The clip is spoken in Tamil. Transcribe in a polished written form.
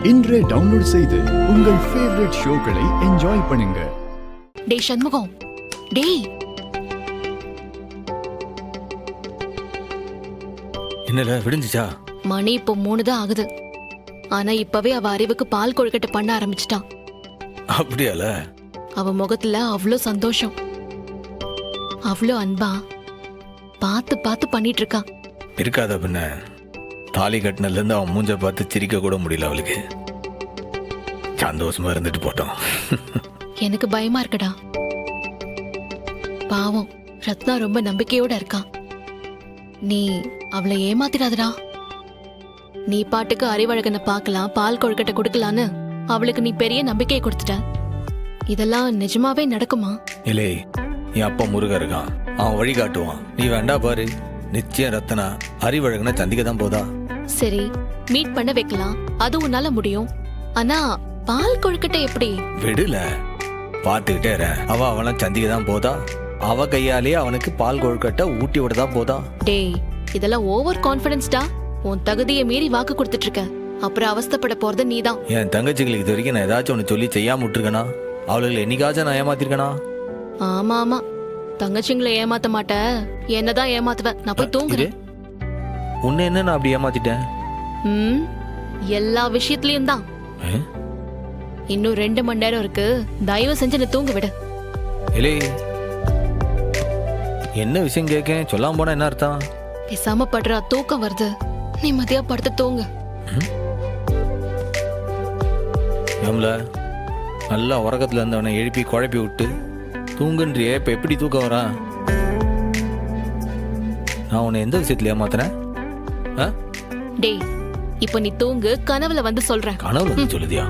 இன்றே டவுன்லோட் செய்து உங்கள் ஃபேவரட் ஷோக்களை என்ஜாய் பண்ணுங்க. டேய் சண்முகம், டேய் என்னல விடுஞ்சிச்சா? மணி இப்போ 3 தான் ஆகுது. ஆனா இப்பவே அவ அறிவுக்கு பால் கொழுக்கட்டை பண்ண ஆரம்பிச்சிட்டான். அப்படியால? அவ முகத்துல அவ்வளோ சந்தோஷம், அவ்வளோ அன்பா பார்த்து பார்த்து பண்ணிட்டு இருக்கா. இருக்காத பின்ன. தாலி கட்டினதுல இருந்து அவன் மூஞ்ச பார்த்து சிரிக்க கூட முடியல அவளுக்கு. சந்தோஷமா இருந்துட்டு போட்டோம். எனக்கு பயமா இருக்குடா. பாவம், ரத்னா ரொம்ப நம்பிக்கையோட இருக்கா. நீ அவளை ஏமாத்திடாதடா. நீ பாட்டுக்கு அறிவழகனை பார்க்கலாம், பால் கொழுக்கட்டை கொடுக்கலான்னு அவளுக்கு நீ பெரிய நம்பிக்கையை கொடுத்துட்ட. இதெல்லாம் நிஜமாவே நடக்குமா? இல்லே, என் அப்பா முருகன் இருக்கான், அவன் வழி காட்டுவான். நீ வேண்டா பாரு. நிச்சயம் ரத்தனா அறிவழகனை சந்திக்க தான் போதா. சரி, மீட் பண்ண வைக்கலாம், அது உன்னால முடியும். ஆனா பால் கொழுக்கட்டை எப்படி? விடுல, பார்த்துக்கிட்டே இரு. அவனை சந்திக்க தான் போதா. அவ கையாலேயே அவனுக்கு பால் கொழுக்கட்டை ஊட்டி விட தான் போதா. டேய், இதெல்லாம் ஓவர் கான்ஃபிடன்ஸ்டா. உன் தகுதியை மீறி வாக்கு கொடுத்துட்டு இருக்க. அப்புறம் அவஸ்தைப்பட போறது நீதான். என் தங்கச்சிகளுக்கு இது வரைக்கும் நான் ஏதாச்சும் ஒன்று சொல்லி செய்யாம விட்டுருக்கனா? அவளுக்கு என்னைக்காச்சும் நான் ஏமாத்திருக்கனா? ஆமா ஆமா, தங்கச்சிங்களை ஏமாத்த மாட்ட, என்னதான் ஏமாத்துவ. நான் போய் தூங்குறேன். உன்னை என்ன நான் அப்படி ஏமாத்திட்டேன்? எல்லா விஷயத்திலயும் தான். இன்னும் 2 மணி நேரம் இருக்கு, தயவு செஞ்சு நீ தூங்க விடு. இல்லை, என்ன விஷயம் கேட்க சொல்லாம போனா என்ன அர்த்தம்? பேசாம படுறா, தூக்கம் வருது. நீ மதியா படுத்து தூங்கு. நல்லா உறக்கத்துல இருந்தவனை எழுப்பி குழப்பி விட்டு தூங்குன்றியே, இப்ப எப்படி தூக்கம் வரா? நான் உன்னை எந்த விஷயத்துல ஏமாத்துறேன்? டேய், இப்ப நீ தூங்கு, கனவுல வந்து சொல்றேன். கனவுல வந்து சொல்லுதியா?